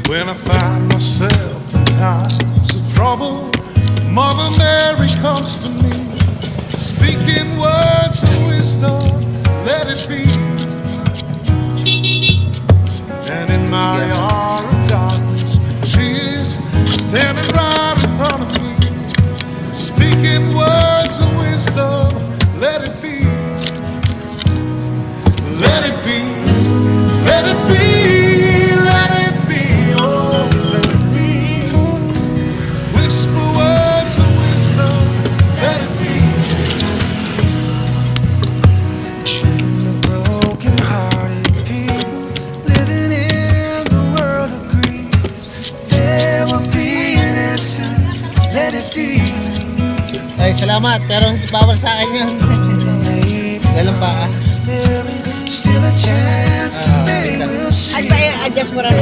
When I find myself in times of trouble, Mother Mary comes to me, speaking words of wisdom, let it be. And in my hour of darkness, she is standing right in front of me, speaking words of wisdom, let it be. Let it be, let it be, let it be, oh, let it be. Whisper words of wisdom, let it be. When the broken-hearted people living in the world agree, there will be an answer, let it be. Ay, salamat. Pero hindi bawal sa akin yun. Ganun pa. There is still a chance they will see. Ay, adjust mo rin.